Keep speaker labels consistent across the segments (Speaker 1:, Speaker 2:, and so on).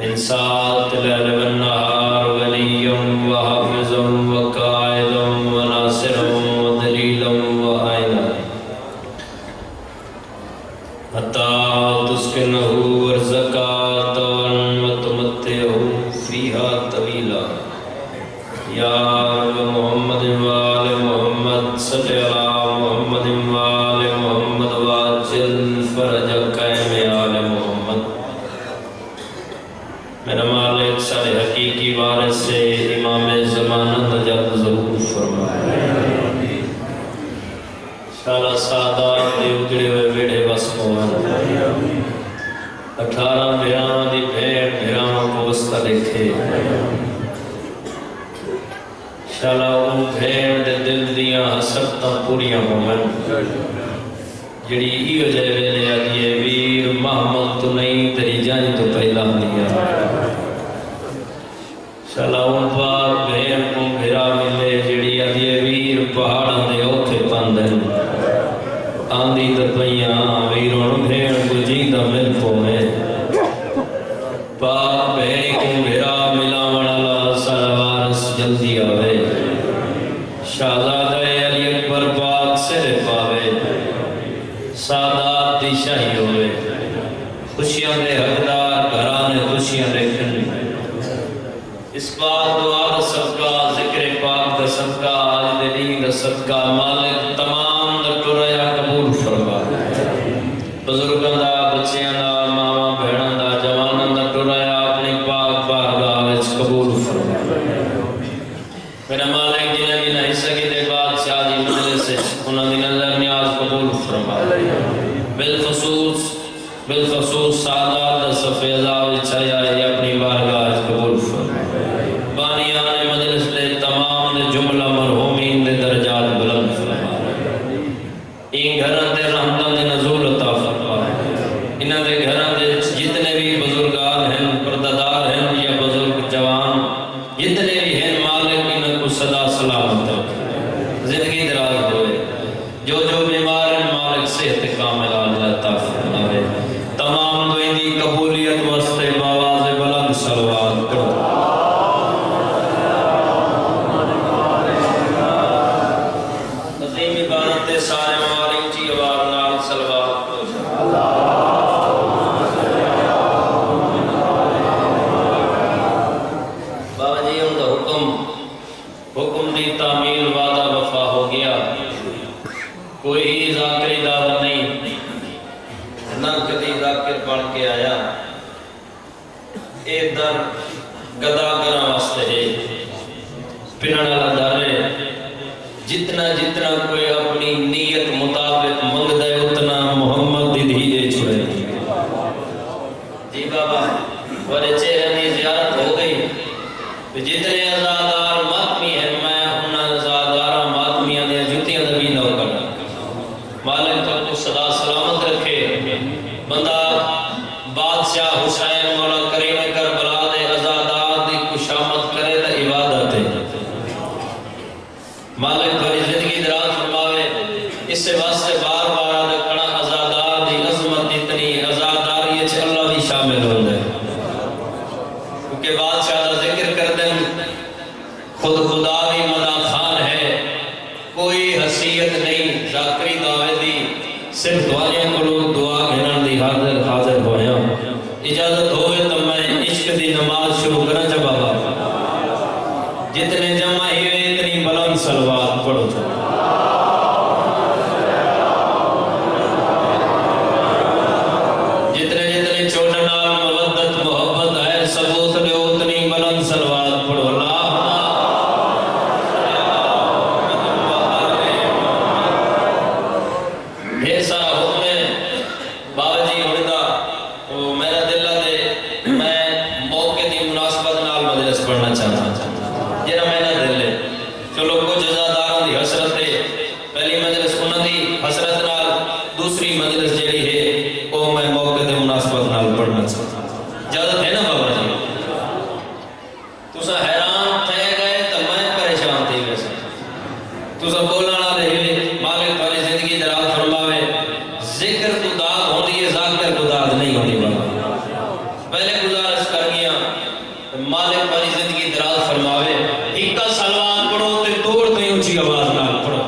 Speaker 1: इंसात लैल वन्नहार वलिय्यम व हाफिज़म व काइदम व नासिरम व दलीलम व आइना हत्ता तुस्किनहु वर्ज़कातन व तुमत्तिहु फ़ीहा तवीला या रब मुहम्मद व आले मुहम्मद सल्लि अला मुहम्मद व आले मुहम्मद वाजिल फरजक क़ैम आले मुहम्मद। मेरा मालिक सारे हकीकी वारिस से इमाम ज़माना नजात ज़हूर फरमाए। शाला सादात दे उजड़े हुए वेड़े बस पवन 18 भिरावां दी भेड़ भिरावां को वस्ता देखे। शाला उन भेड़ दे दिल दियां हसरतां पूरियां होवन जिहड़ी इहो जे वेले आदि वीर महमद तो नहीं तेरी जान तो पहला दिया। शाला उन पार भेड़ को भिरा मिले जिहड़ी आदि वीर पहाड़ां दे औखे पंदन आंदी दपैयां वीरों भेड़ को जींदा मिल पोवे पाक भेड़ी को भिरा मिलावण वाला सारा वारिस जल्दी आवे। शहजादा अली अकबर पाक सिर पावे सादात दी शाही होवे खुशियां दे हकदार घराने खुशियां देखन। इस बात दुआ दा सदका जिक्र पाक दा सदका आज दे दीन दा सदका मालिक तमाम दा टुरया कबूल फरमाए। बुजुर्गां दा बच्चियां दा मावां भैणां दा जवानां दा टुरया अपनी पाक बारगाह विच कबूल फरमाए। मेरा मालिक जिन्हां जिन्हां हिस्सा की दे बादशाह दी मजलिस विच उन्हां दी नजर न्याज कबूल फरमाए। बिलखसूस सादात दा सफ़े अज़ा विच आया अपनी बारगाह विच कबूल फरमाए। बानियान मजलिस दे तमाम दे जुमला मरहूमीन दे दर्जात बुलंद फरमाए। इन घरां दे रहमतां दे नज़ूल अता फरमाए। इन्हां दे घरां दे जितने भी बुजुर्गान हैं पर्दादार हैं या बुजुर्ग जवान जितने भी हैं मालिक इन्हां को सदा सलामत रखे जिंदगी दराज होए। जो जो बीमार हैं मालिक सेहत कामिल अता फरमाए। तमाम दुआएं दी कबूलियत वास्ते बावाज़ बुलंद सलवात पढ़ो। अज़ीम इबादत दे सारे मालिक जी आवाज़ नाल सलवात पढ़ो। बाबा जी उनका हुक्म दी तामील वादा वफा हो गया। कोई ज़ाकिरी दावत नहीं ना कदी ज़ाकिर बन के आया। ए दर गदागरां वास्ते है पिनण वाला दर है। जितना जितना कोई अपनी नीयत मुताबिक मंगदा है उतना मोहम्मद दी धीरे छुड़े। जी बाबा बड़े चेहरे की ज़ियारत हो गई। जितने आज़ादार मातमी हैं मैं उन्हां आज़ादारां मातमियां दी जुतियां दा भी नौकर मालिक तो सदा सलामत रखे। बंदा बादशाह हुसैन मौला करीम करबला दे आज़ादार दी खुशामद करे तो इबादत है। मालिक थोड़ी जिंदगी दराज फरमावे। इससे वास्ते बार बार देखना आज़ादार दी अजमत इतनी आज़ादारी च अल्लाह भी शामिल होंदा है क्योंकि बादशाह दा जिक्र करदे खुद खुदा भी मदा खान है। कोई हसीयत नहीं ज़ाकिरी दावे दी सिर्फ दुआएं को दुआ घेरन दी हाजिर हाजिर होया। इजाजत होवे तो मैं इश्क दी नमाज शुरू करा जा बाबा। जितने जमा हुए इतनी बुलंद सलवात पढ़ो। जितने जितने छोटे नाल मवद्दत मोहब्बत है सबूत दे उतनी बुलंद सलवात पढ़ो। ढेर सारा हुक्म है बाबा जी हुण दा मेरा दिल है मैं मौके दी मुनासबत नाल मजलिस पढ़ना चाहता जेरा मेरा दिल है। चलो कुछ अज़ादारां दी हसरत है पहली मजलिस उन्हां दी हसरत नाल दूसरी मजलिस जेड़ी है वो मैं मौके दी मुनासबत नाल पढ़ना चाहता। इजाजत है ना बाबा जी? तुसा हैरान थे गए तो मैं परेशान थी वैसे तुसा बोलना रहे। मालिक थारी जिंदगी दराज फरमावे। जिक्र तो दाद होती है ज़ाकिर तो दाद नहीं होती बाबा। पहले गुजारिश कर गया मालिक वाली जिंदगी दराज फरमावे इक्का सलवात पढ़ो ते तोड़ ते ऊंची आवाज नाल पढ़ो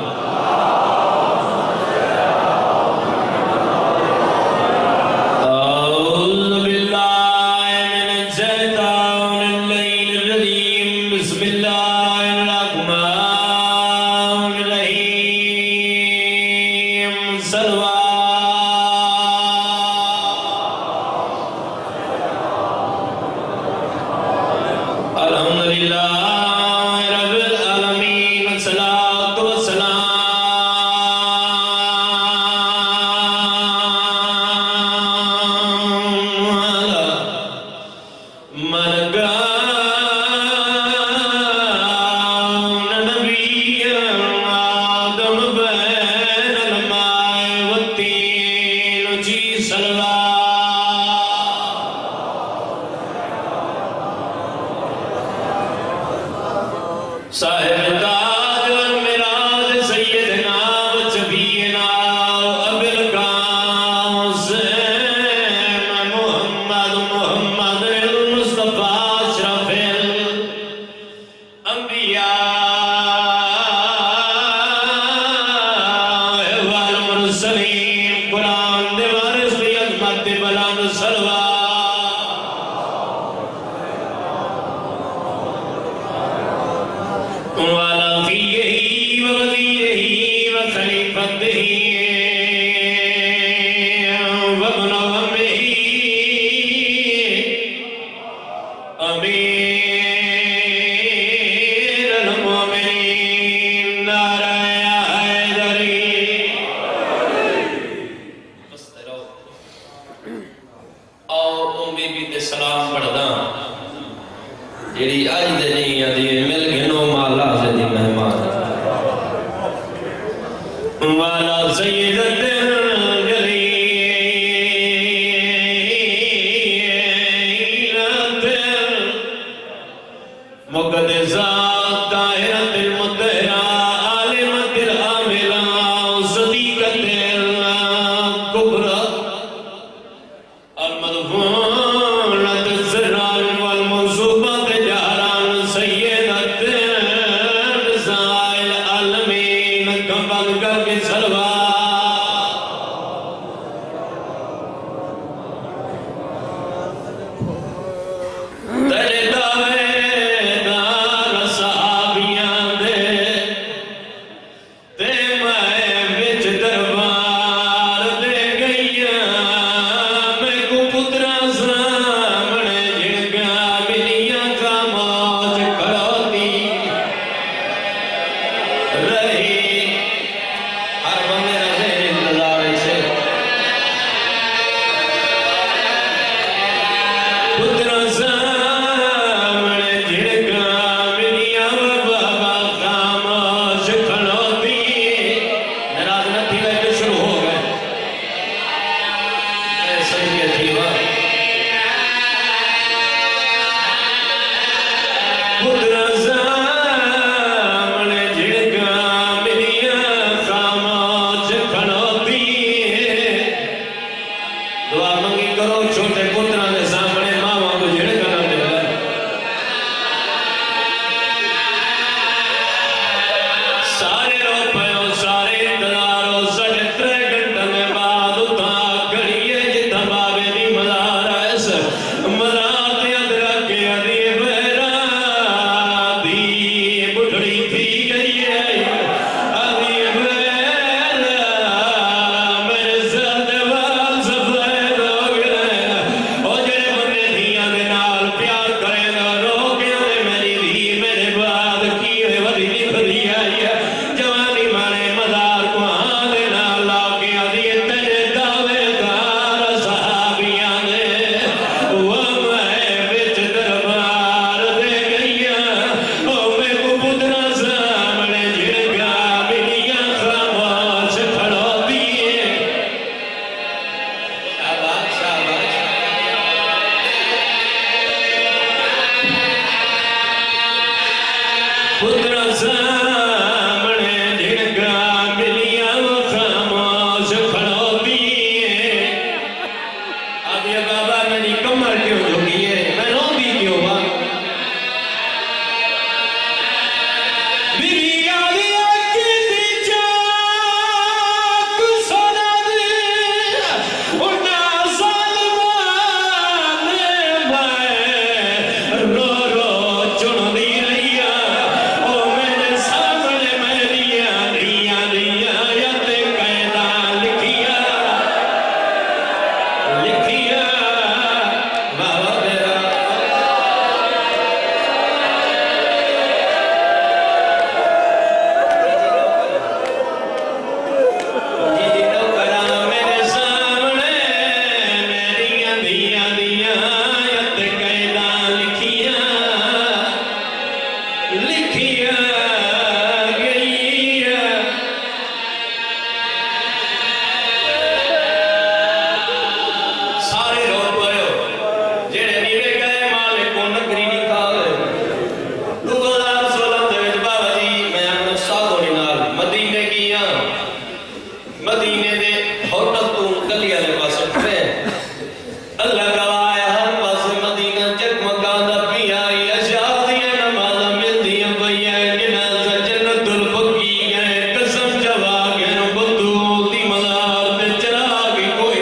Speaker 1: अल्लाह गवाह हर पास मदीना जगमगांदा पिया अशादिया नमाज़ मिलदी पईया जिन्ना जन्नतुल बकी गए कसम जवा गए बंदूक दी मज़ार ते चिराग कोई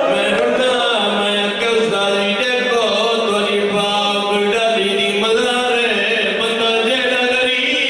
Speaker 1: मैं रुना मैं कसदारी देखो तोरी बाप डाली दी मज़ार बंदा जेड़ा गरीब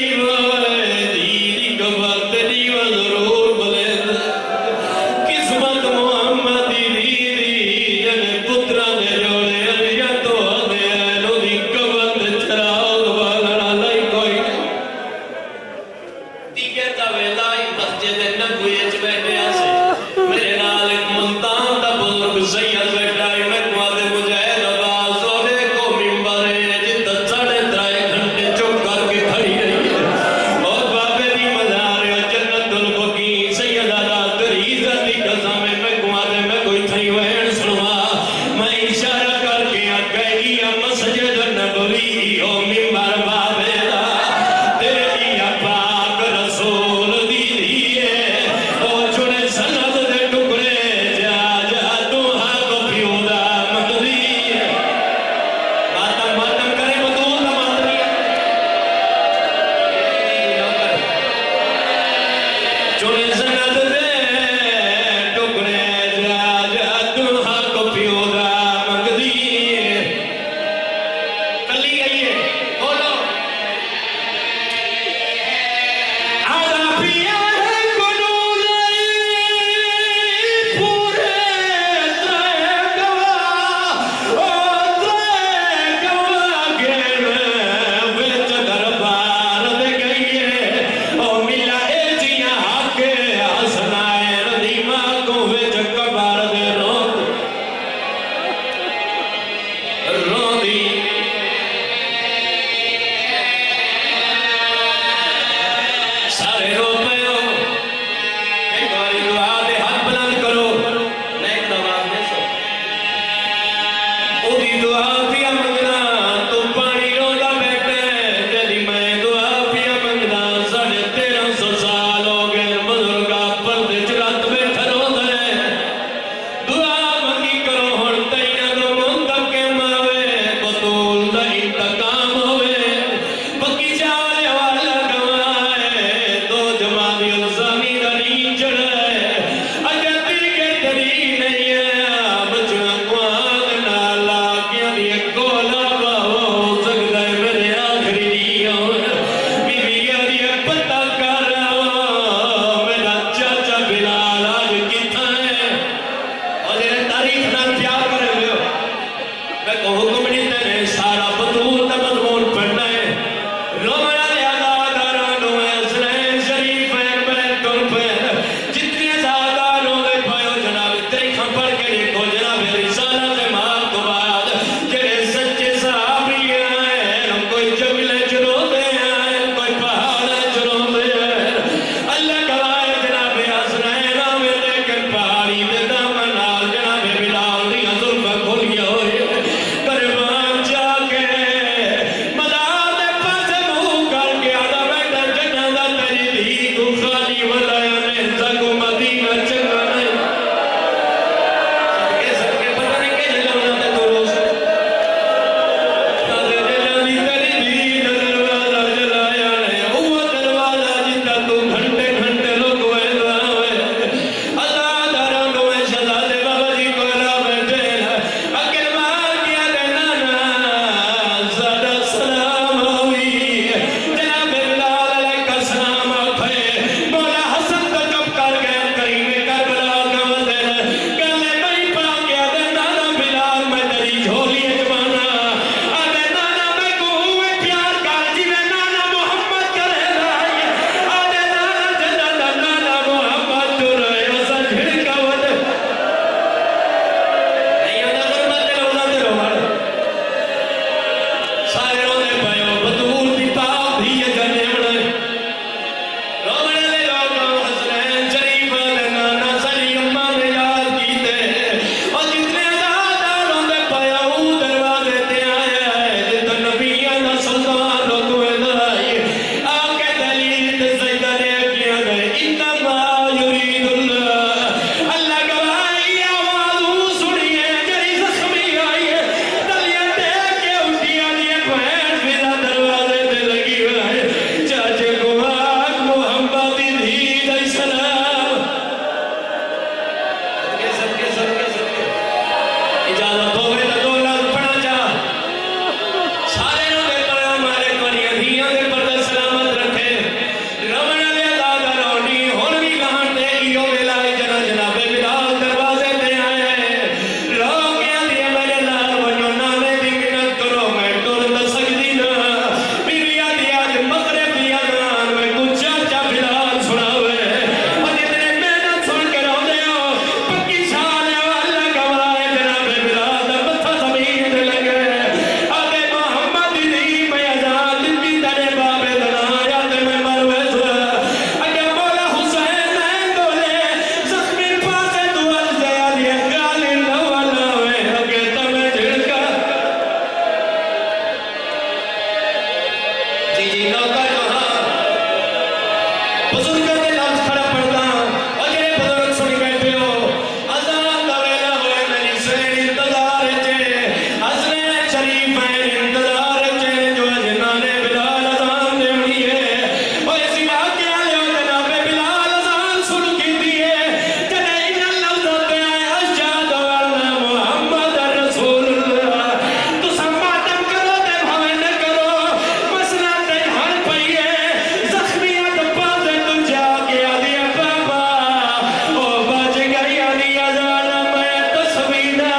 Speaker 1: बुजुर्गों के लफ्ज खड़ा पढ़दा और जेड़े बुजुर्ग सुन बैठे हो अज़ान दा वेला होए मेरी सैन इंतजार च हसनैन शरीफैन इंतजार च जो जनाब बिलाल अज़ान देनी है ओए सिवा के आले जनाब बिलाल अज़ान शुरू की दी है जने इन लफ्ज़ पे आए अशहदु अन्ना मुहम्मद रसूलुल्लाह तो सम्मातम करो ते भावे न करो मसला ते हर पईए जख्मियां तो पासे तू जाके आदि बाबा ओ बच गई आदि अज़ान मैं तस्वीरा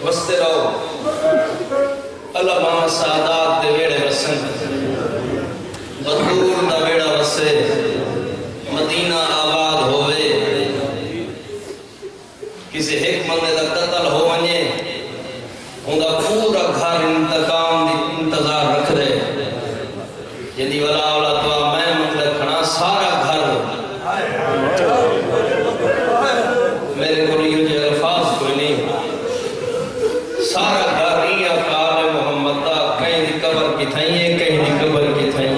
Speaker 1: वसते रहो अल्लाह मोहम्मद सादात दे वेड़े वसन बतूल दा वेड़ा वसे मदीना आबाद होवे किसी एक बंदे दा कत्ल हो वने उनका पूरा घर इंतकाम दी इंतजार रख दे यदि वाला वाला दुआ मैं मतलब खना सारा घर मेरे को ये जो अल्फाज कोई नहीं सारा घर ही अकाल मोहम्मद दा कहीं दी कब्र की थई कहीं दी कब्र की थई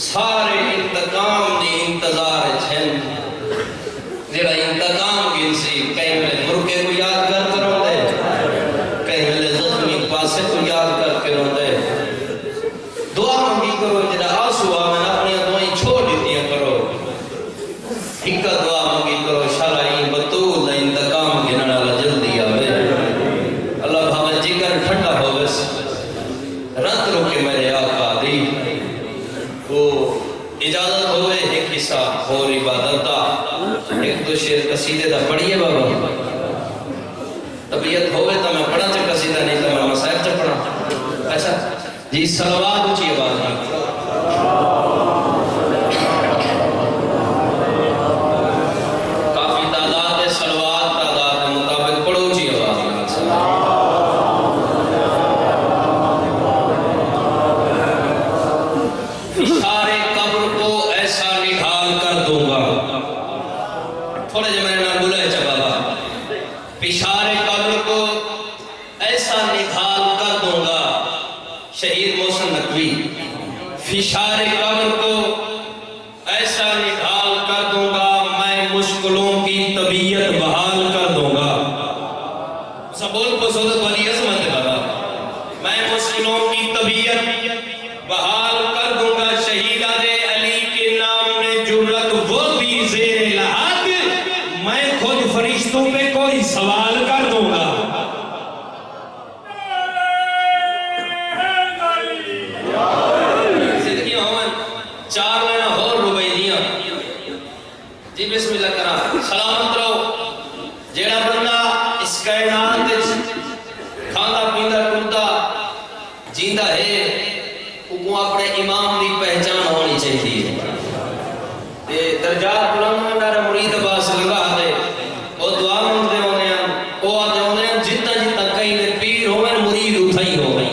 Speaker 1: सारे इंतकाम दी इंतजार छन जेड़ा इंतकाम गिनसी कहीं में मुर्गे को याद कर रोंदे कहीं में जख्मी पासे को याद करके रोंदे दुआ मांगी करो जेड़ा आंसू आवे अपनी दुआएं छोड़ दिया करो एक दुआ मांगी करो शाला ई बतूल दा इंतकाम गिनना वाला जल्दी आवे अल्लाह भावे जिगर ठंडा होवे रत रुके मेरे आका दी वो इजाजत होवे एक हिस्सा और इबादत दा एक दो शेर कसीदे दा पढ़िए बाबा तबीयत होवे तो मैं पढ़ा च कसीदा नहीं तो मैं मसाइब च पढ़ा अच्छा जी सलवात ऊंची आवाज में काफी तादाद है सलवात तादाद के मुताबिक पढ़ो ऊंची आवाज में इशारे कब्र को ऐसा निकाल कर दूंगा थोड़े जो मेरे नाम बुलाए चा बाबा पिशारे कब्र को ऐसा निकाल कर दूंगा शहीद मोहसिन नकवी फिशारे कब्र को ऐसा निकाल कर दूंगा मैं मुश्किलों की तबीयत बहाल कर दूंगा सबोल बसोदत वाली अजमत है बाबा मैं मुश्किलों की तबीयत बहाल कर दूंगा शहीदादे अली के नाम में जुर्रत वो भी ज़ेरे लहाद मैं खुद फरिश्तों पे कोई सवाल कर दूंगा जिंदगी होवन चार लाना और रुबई दिया जी बिस्मिल्लाह करा सलामत रहो जेड़ा बंदा इस कायनात विच खांदा पींदा टुरदा जींदा है वो अपने इमाम की पहचान होनी चाहिए ते दर्जात बुलंद मेरा मुरीद बास लगा दे वो दुआ मंगते होने हैं वो आते होने हैं जितना जितना कहीं ने पीर होवे मुरीद उठाई हो गई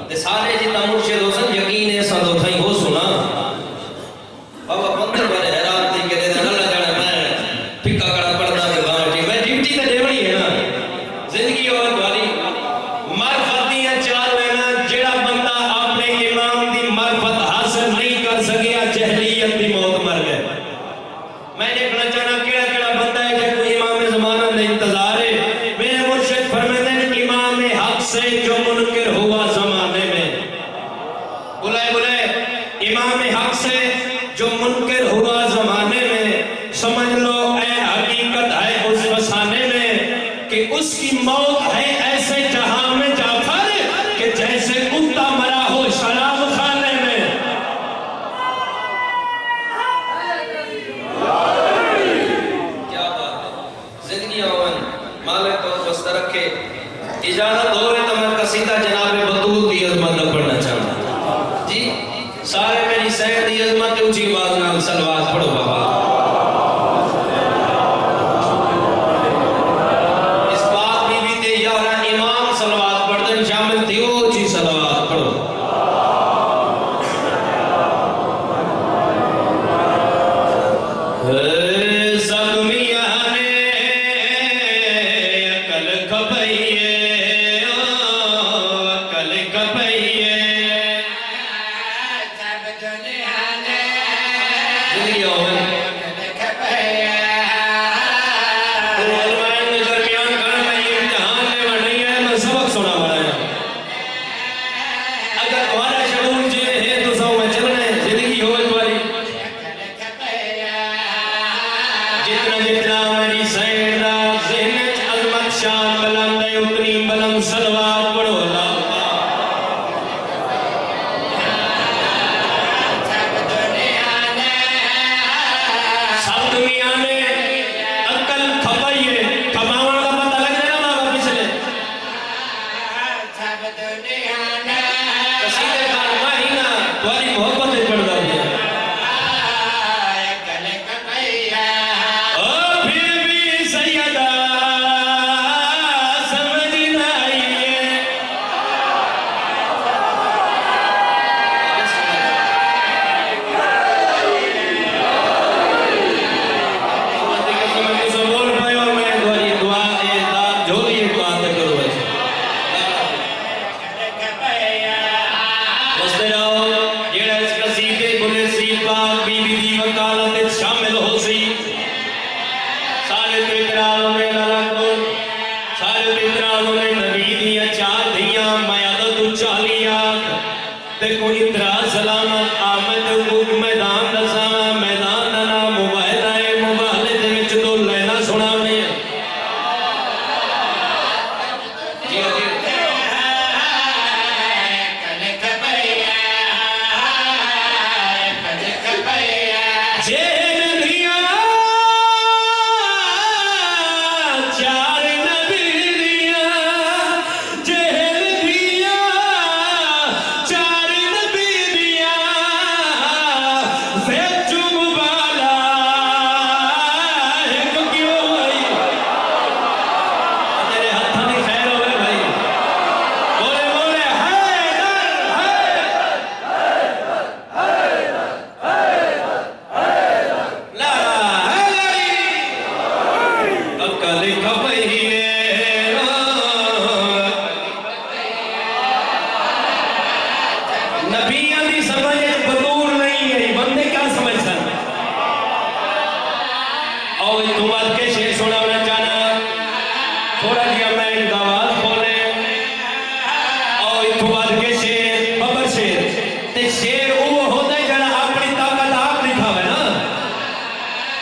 Speaker 1: ते सारे जितना मुर्शिद हो सन यकीन है सा उठाई हो सुना बाबा बंदर बड़े हैरान थी के दे अल्लाह जाने मैं फिक्का कड़ा पड़दा के बाहर मैं ड्यूटी ते देवनी है ना जिंदगी और वाली मार्फत दी चार लेना जेड़ा बंदा अपने इमाम दी मार्फत हासिल नहीं कर सकिया जहलियत दी मौत मर गए मैं देखना चाहना केड़ा केड़ा बंदा है कि कोई इमाम ज़माना का इंतजार है मेरे मुर्शिद फरमाते हैं इमाम हक से जो मुनकिर हुआ ज़माने में बुलाए बुलाए इमाम हक से जो मुनकिर हुआ ज़माने में समझ लो ऐ हकीकत है उस फसाने में कि उसकी मौत है ऐसे जहां में जाफर कि जैसे कुत्ता मरा हो शराब खाने में क्या बात है जिंदगी अवन मालिक तो वस्त रखे इजाजत हो तो मैं कसीदा जनाब बतूल की अजमत पढ़ना चाहता जी सारे मेरी सैर की अजमत ऊंची आवाज नाल सलवात पढ़ो बाबा जिंदगी होवे तो अलमान में दरमियान करने में ये इम्तिहान लेवा नहीं है मैं सबक सुना वाला है अगर तुम्हारा शऊर जे है तो सब में चलना है जिंदगी होवे तुम्हारी जितना जितना मेरी सैयदा ज़हन अज़मत शान बुलंद है उतनी बुलंद सलवात पढ़ो अल्लाह सब दुनिया में अक्ल खपाई है खपावन का पता लग जाए ना माँ पिछले कसीदे खान माहिना तुम्हारी मोहब्बत में पड़ जाती है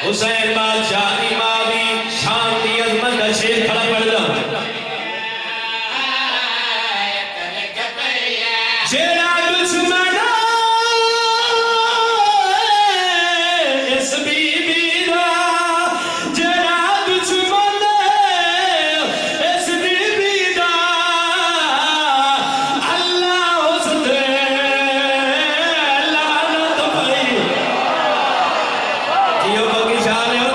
Speaker 1: हुसैन बादशाह की मां भी शान दी अजमत का शेर खड़ा पड़ जा जेड़ा दुश्मन इस बीबी दा जेड़ा दुश्मन इस बीबी दा अल्लाह उस दे लानत पाई जियो बगी शान हो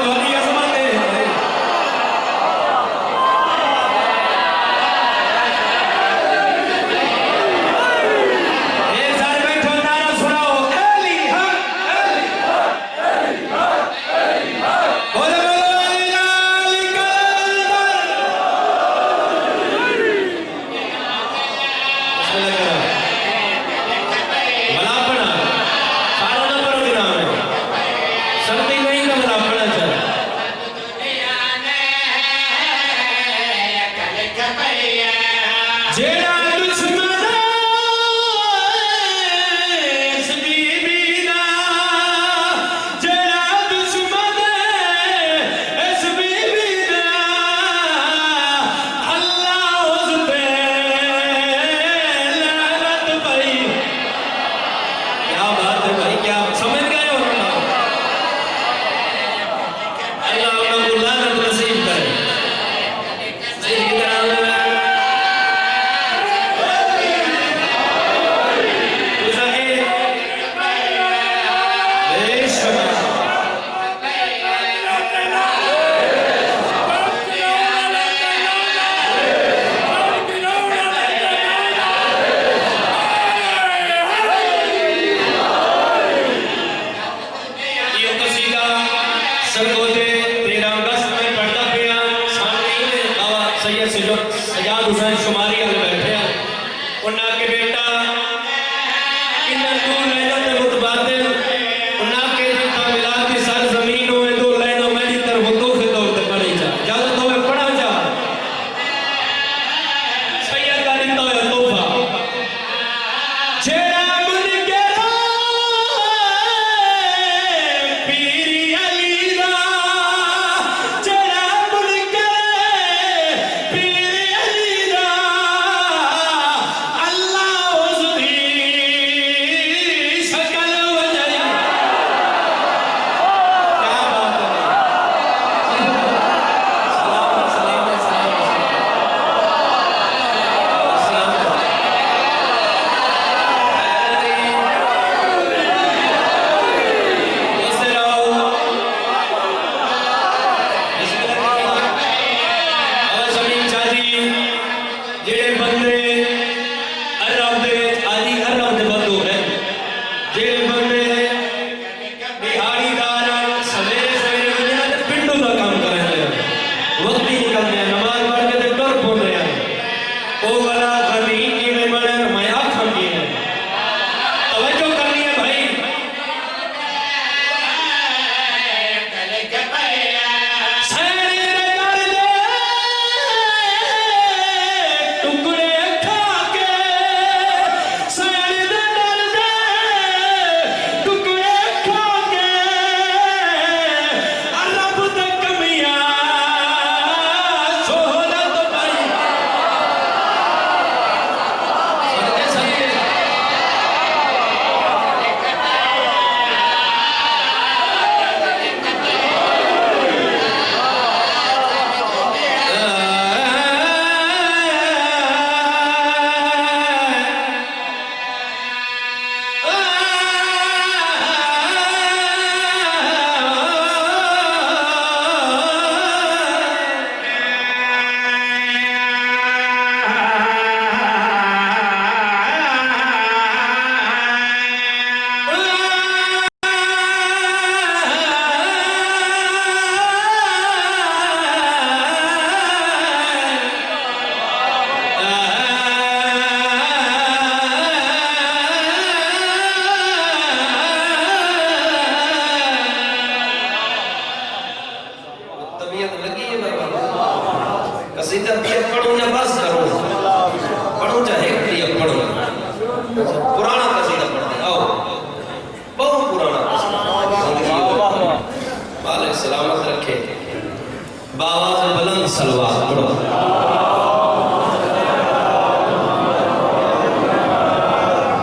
Speaker 1: बाबा से बुलंद सलवात पढ़ो।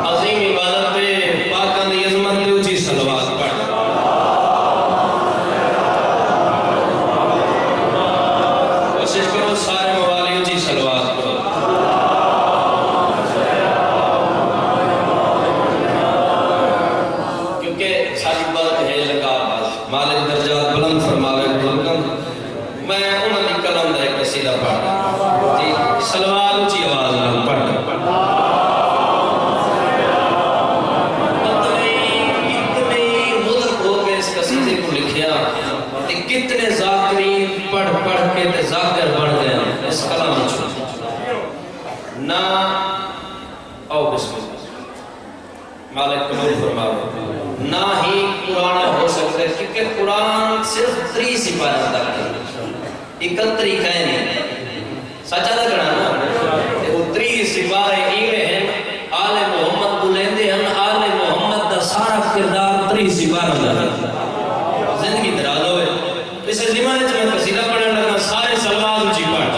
Speaker 1: अजीम इबादत पे पाक दी अजमत पे ऊंची सलवात पढ़। कोशिश करो सारे मवाली ऊंची सलवात पढ़ो। क्योंकि सारी बात है लगा मालिक दर्जात बुलंद फरमावे। मैं उन्होंने कलम का एक कसीदा पढ़ जी, सलवार ऊंची आवाज नाल पढ़। कितने मुदत हो गए इस कसीदे को लिखिया, कितने जाकिरीन पढ़ पढ़ के ते जाकिर बन गए इस कलम ना। आओ बिस्मिल्लाह, मालिक कबूल फरमावे। ना ही कुरान हो सकता, क्योंकि कुरान सिर्फ 3 सिपाही तक है, 31 है नहीं सच्चा लगना ना। वो 3 सिपाही इवे हैं आले मोहम्मद बुलेंदे हैं। आले मोहम्मद का सारा किरदार 3 सिपाही का है। जिंदगी दराज होए इस ज़माने में कसीदा पढ़ने लगा सारे सलवात ऊंची पढ़।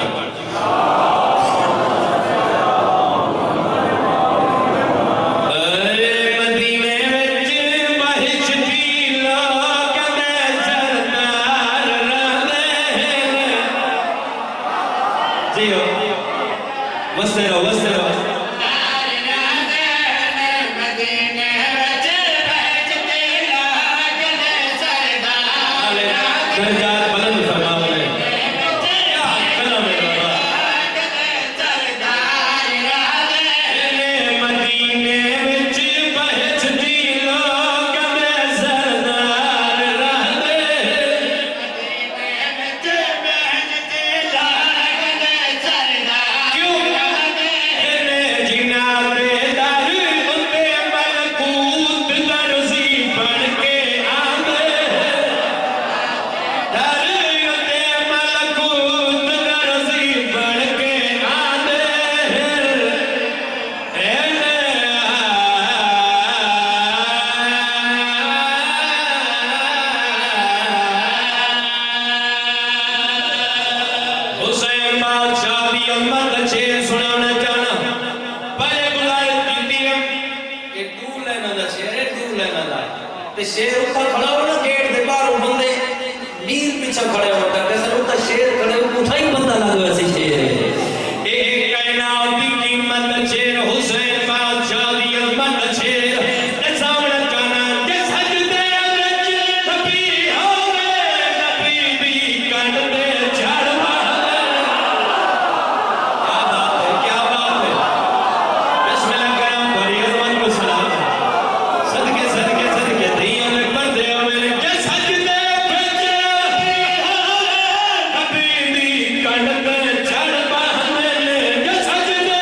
Speaker 1: शेर उठा खड़ा हो ना गेट दे बाहर बंदे नील पीछे खड़े हो करते सर उठा शेर खड़े उठा ही बंदा लग वैसे शेर है। एक कायनात की कीमत शेर हुसैन बादशाह दी अजमत शेर ते सामने काना के सजदे विच नबी होवे नबी दी कंड ते झड़वा। क्या बात है बिस्मिल्लाह करम बड़ी अजमत को सलाम सदके सदके सदके दिया में पर्दे मेरे के सजदे विच नबी दी कंड ते झड़वा। मेरे के सजदे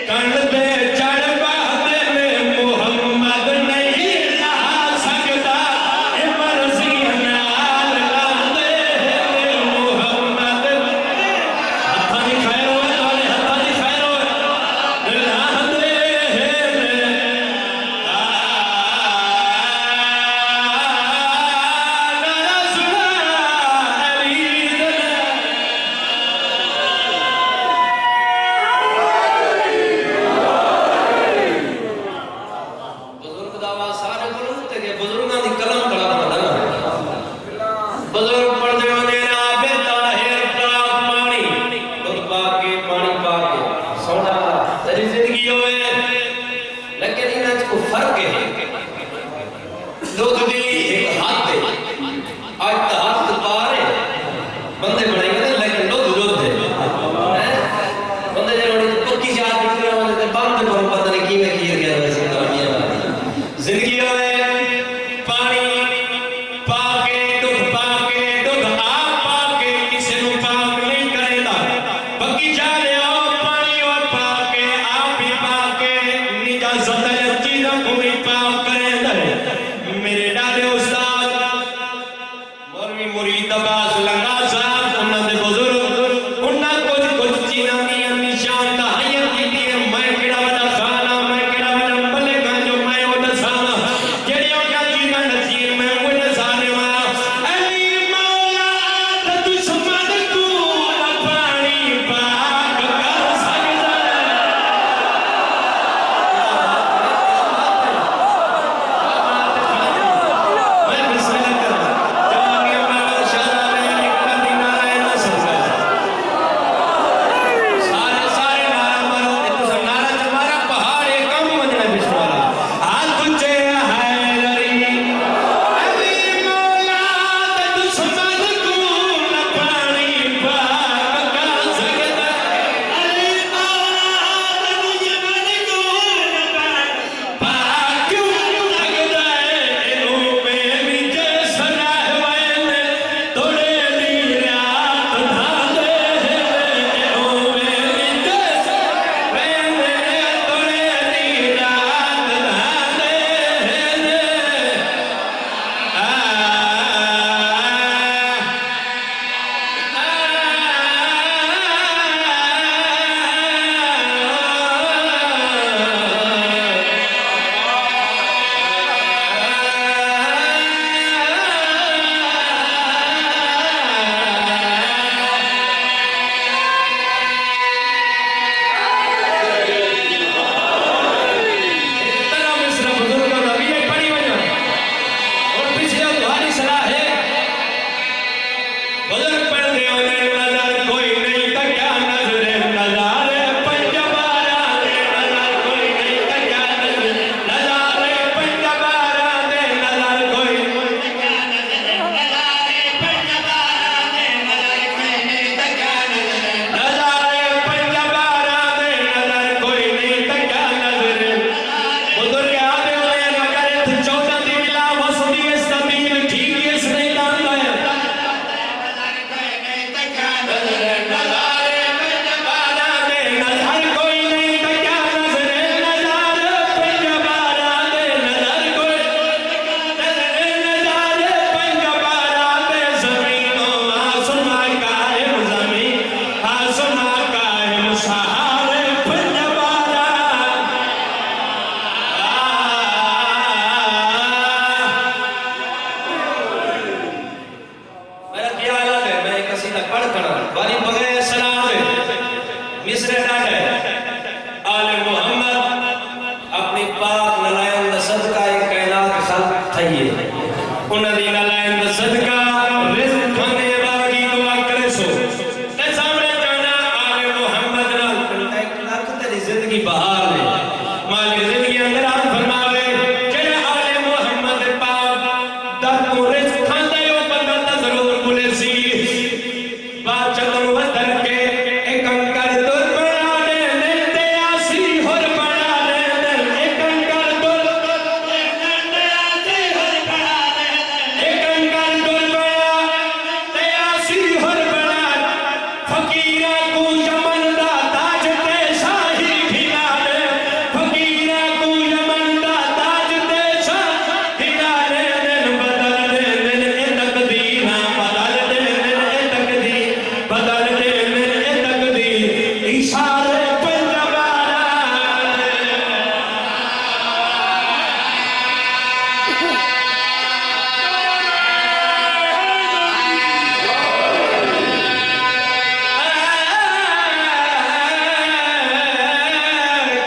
Speaker 1: कंड ते झड़वा तेरे मुहम्मद नहीं ला सकता ए मर्जी नाल लांदे मुहम्मद। हत्था दी खैर होए तोले हत्था दी खैर होए लांदे नारा सुना अली बुजुर्ग दा आवाज सारे बुलंद ते गए। बुजुर्गां दी कलम कला बना बुजुर्ग पढ़ दे ने आबे ताहिर पाक पानी दूध पा के पानी पा के सोना तेरी जिंदगी होए। लेकिन इन्हां च कोई फर्क है। दूध दी एक हाथ है आज तो हाथ पारे बंदे बनाएंगे लेकिन दूध है बंदे जरूरी पक्की जात दिख रहा होने ते बंद पर पता नहीं किवें गिर गया वैसे कहानियां जिंदगी होए। पानी पा के दूध पा के दूध आप पा के किसी नु पाक नहीं करेगा। पक्की जा ले आओ पानी और पा के आप ही पा के निजा सदर चीज़ को भी पाक करेंदा। मेरे डाले उस्ताद मौलवी मुरीद अब्बास लंगा साहब उन्हां दे बुजुर्ग उन्हां कुछ चीज़ां दी निशान दहाइयां कीती। मैं केड़ा वड्डा खाना मैं केड़ा वड्डा मलेगा जो मैं ओ दसावा जेड़ी उन्हां चीज़ां नसीब मैं वो दसाने वा
Speaker 2: उन्हां दी नालायन दा सदका रिज़्क खाने वाली दुआ करे सो ते सामने जाना आले मोहम्मद नाल 1 लाख तेरी जिंदगी बहार है मालिक जिंदगी अंदर आप फरमावे जेड़ा आले मोहम्मद पाक दा को रिज़्क खांदा है ओ बंदा ता जरूर बुले सी बात चलन वतर के एक अंकर दुर बना दे ते आसी होर बना दे एक अंकर दुर ते आसी होर बना दे एक अंकर दुर बना ते आसी होर बना फकीरा को यमन दा ताज ते शाही खिला दे फकीरा को यमन दा ताज ते शाही खिला दे बदल दे ए तकदीर बदल दे ए तकदीर बदल दे ए तकदीर इशारे पे जवाना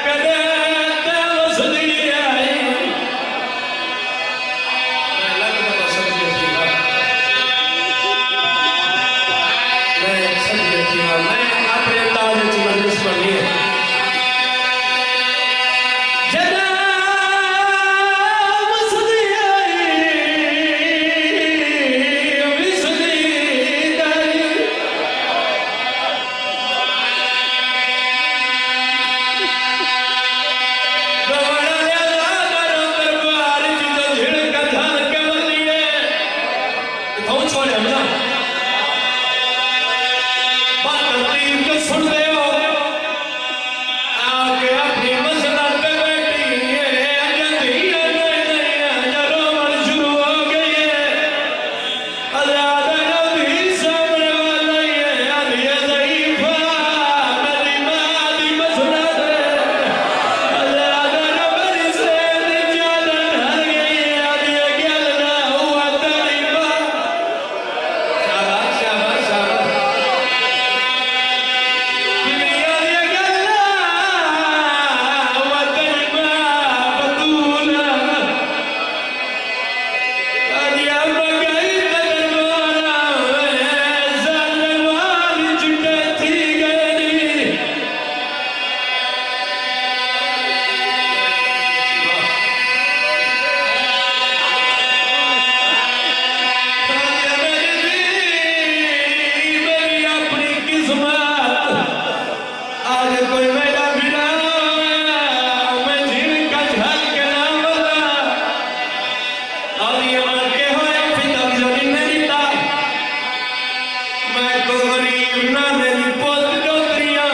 Speaker 2: कदे ते वसदी आई मैं लगदा वसदी थी मैं समझ थी मैं अपने अंदाज में मजलिस पढ़नी है जदा वसदी आई वसदी आई गवाड़ा लिया करो दरबार च जो झिड़क धन के बलिए इथों छोड़े हमला बात तकलीफ जो सुन रहे हो आके अपनी मसनद पे बैठी है अजंदिया नहीं रोमन शुरू हो गई है आजाद नबी सामने वाला है आलिया ज़ईफ़ा मेरी मां दी मसनद है आजाद नबी से जान हर गई है आलिया गल ना हुआ तेरी मां शाबाश शाबाश शाबाश किबरिया दी गल ना हुआ तेरी मां बतूला आदिया मगई दरबारा ज़लवाल जुटे थी गई मेरी अपनी किस्मत आज कोई मेरा बिना मैं झिड़का झलक ना बता आलिया के होए फिदा जनी मेरी ता मैं को गरीब ना मेरी पोत डोरिया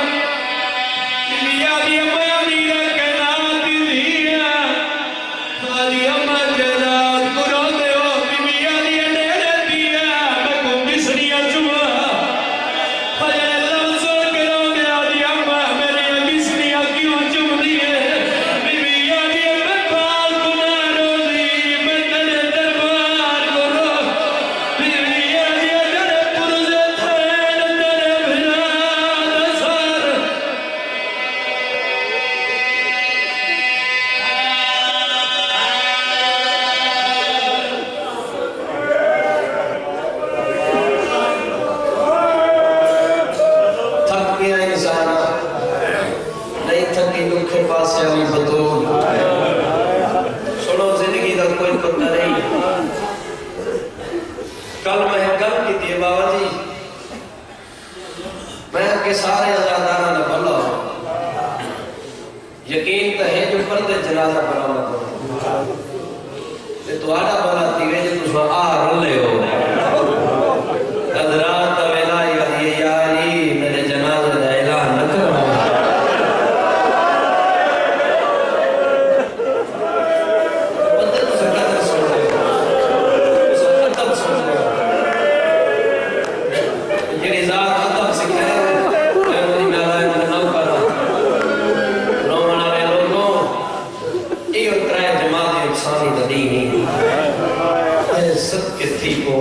Speaker 2: दिया दी मैं मीरा के ना दिया आलिया मजरात करो दे ओ बिया दी नेड़े दिया मैं को मिसरिया जुआ हजे लफ्ज़ करोगे आलिया मेरी मिसरिया क्यों चुमदी है बिया दी मैं पाल गुना रोजी मैं तेरे दरबार करो बिया दी तेरे पुरज़े थैन तेरे बिना दसर थक गया इंसान नहीं थकी दुखे पासे अभी बतूल सुनो जिंदगी का कोई पता नहीं कल मैं गल की थी बाबा जी मैं के सारे अजादारा ने भला यकीन तो है जो पर्दे जनाजा बरामद हो ते तुम्हारा भला तीवे जो तुम आ रले हो हजरात का वेला ये यारी मेरे जनाजे का ऐलान न करो बंदे तो सकत सुन रहे हो सकत सुन रहे हो जेड़ी जात अदब सिखाए मैं मेरी नालायन ना करा रोमन वाले लोगों ये उतराए जमात इंसानी दी नहीं सब के थी को